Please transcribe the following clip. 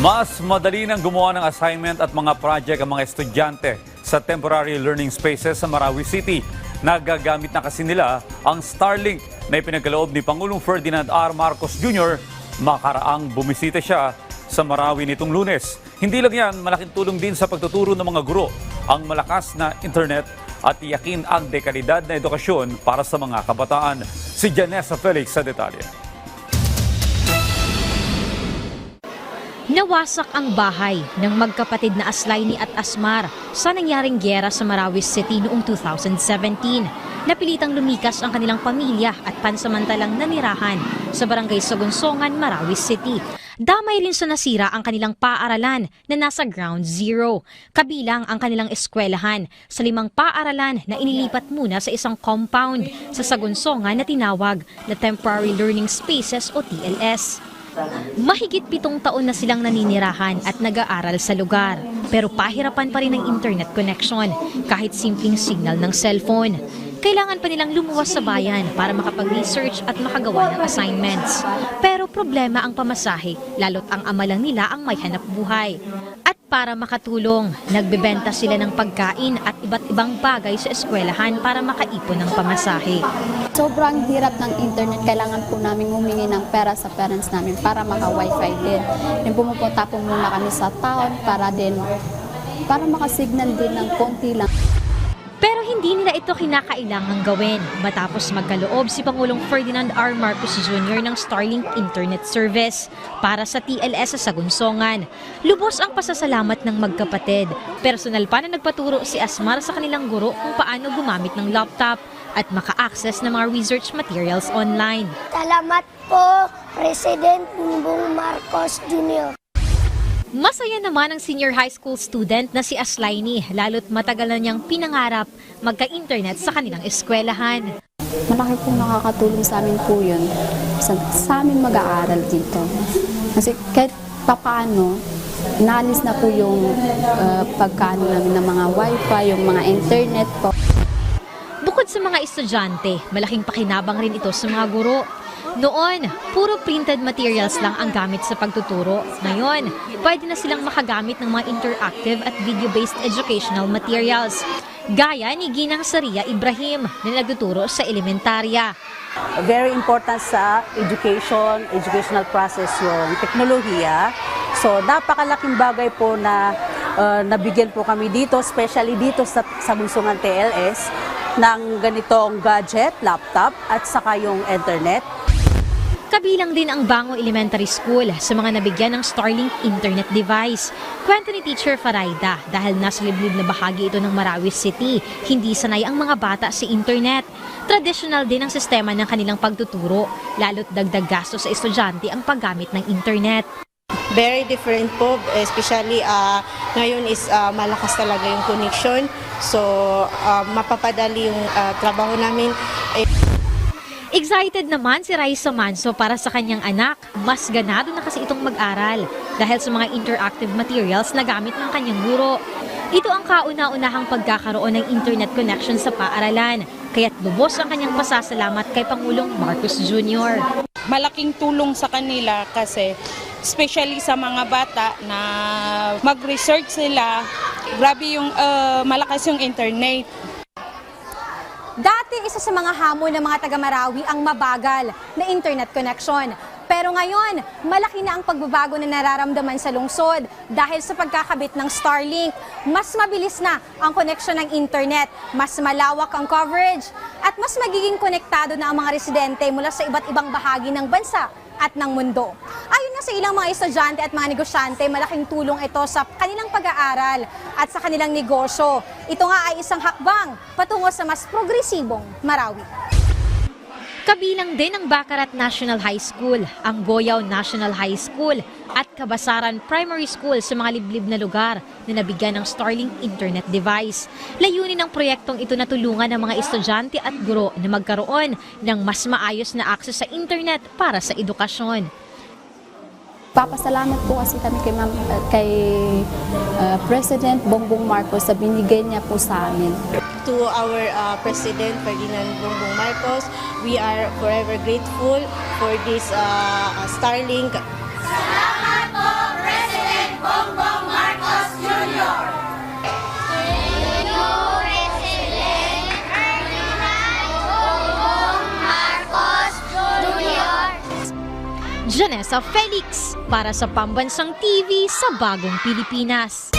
Mas madali nang gumawa ng assignment at mga project ang mga estudyante sa temporary learning spaces sa Marawi City. Nagagamit na kasi nila ang Starlink na ipinagkaloob ni Pangulong Ferdinand R. Marcos Jr. Makaraang bumisita siya sa Marawi nitong Lunes. Hindi lang yan, malaking tulong din sa pagtuturo ng mga guro ang malakas na internet at tiyakin ang dekalidad na edukasyon para sa mga kabataan. Si Janessa Felix sa detalye. Nawasak ang bahay ng magkapatid na Aslaini at Asmar sa nangyaring gyera sa Marawi City noong 2017. Napilitang lumikas ang kanilang pamilya at pansamantalang nanirahan sa barangay Sagunsongan, Marawi City. Damay rin sa nasira ang kanilang paaralan na nasa ground zero. Kabilang ang kanilang eskwelahan sa 5 paaralan na inilipat muna sa isang compound sa Sagunsongan na tinawag na Temporary Learning Spaces o TLS. Mahigit 7 taon na silang naninirahan at nag-aaral sa lugar. Pero pahirapan pa rin ang internet connection kahit simpleng signal ng cellphone. Kailangan pa nilang lumuwas sa bayan para makapag-research at makagawa ng assignments. Pero problema ang pamasahe, lalo't ang ama lang nila ang may hanap buhay. At para makatulong, nagbebenta sila ng pagkain at iba't ibang bagay sa eskwelahan para makaipon ng pamasahe. Sobrang hirap ng internet, kailangan po namin humingi ng pera sa parents namin para maka-wifi din. Then pumupunta po muna kami sa town para makasignal din ng konti lang. Pero hindi nila ito kinakailangang gawin matapos magkaloob si Pangulong Ferdinand R. Marcos Jr. ng Starlink Internet Service para sa TLS sa Sagunsongan. Lubos ang pasasalamat ng magkapatid. Personal pa na nagpaturo si Asmar sa kanilang guro kung paano gumamit ng laptop at maka-access ng mga research materials online. Salamat po, President Bongbong Marcos Jr. Masaya naman ang senior high school student na si Aslaini, lalo't matagal na niyang pinangarap magka-internet sa kanilang eskwelahan. Malaki pong nakakatulong sa amin po yun, sa amin mag-aaral dito. Kasi kahit papaano, naalis na po yung pagkaano namin ng mga wifi, yung mga internet po. Bukod sa mga estudyante, malaking pakinabang rin ito sa mga guro. Noon, puro printed materials lang ang gamit sa pagtuturo. Ngayon, pwede na silang makagamit ng mga interactive at video-based educational materials. Gaya ni Ginang Saria Ibrahim na nagtuturo sa elementarya. Very important sa educational process yung teknolohiya. So napakalaking bagay po na nabigyan po kami dito, especially dito sa Sagunsongan TLS, ng ganitong gadget, laptop at saka yung internet. Kabilang din ang Bango Elementary School sa mga nabigyan ng Starlink internet device. Kwento ni Teacher Faraida, dahil nasa liblib na bahagi ito ng Marawi City, hindi sanay ang mga bata sa internet. Traditional din ang sistema ng kanilang pagtuturo, lalo't dagdag gasto sa estudyante ang paggamit ng internet. Very different po, especially ngayon is malakas talaga yung connection. So mapapadali yung trabaho namin. Excited naman si Raisa Manso para sa kanyang anak. Mas ganado na kasi itong mag-aral dahil sa mga interactive materials na gamit ng kanyang guro. Ito ang kauna-unahang pagkakaroon ng internet connection sa paaralan. Kaya't lubos ang kanyang pasasalamat kay Pangulong Marcos Jr. Malaking tulong sa kanila kasi especially sa mga bata na mag-research sila, grabe yung malakas yung internet. Dati isa sa mga hamon ng mga taga-Marawi ang mabagal na internet connection. Pero ngayon, malaki na ang pagbabago na nararamdaman sa lungsod dahil sa pagkakabit ng Starlink. Mas mabilis na ang connection ng internet, mas malawak ang coverage, at mas magiging konektado na ang mga residente mula sa iba't ibang bahagi ng bansa at ng mundo. Ayon nga sa ilang mga estudyante at mga negosyante, malaking tulong ito sa kanilang pag-aaral at sa kanilang negosyo. Ito nga ay isang hakbang patungo sa mas progresibong Marawi. Kabilang din ang Bacarat National High School, ang Goyaw National High School at Kabasaran Primary School sa mga liblib na lugar na nabigyan ng Starlink internet device. Layunin ng proyektong ito na tulungan ng mga estudyante at guro na magkaroon ng mas maayos na access sa internet para sa edukasyon. Papasalamat po kasi kami kay President Bongbong Marcos sa binigay niya po sa amin. To our President Ferdinand Bongbong Marcos, we are forever grateful for this Starlink. Salamat po, President! Janessa Felix para sa Pambansang TV sa Bagong Pilipinas.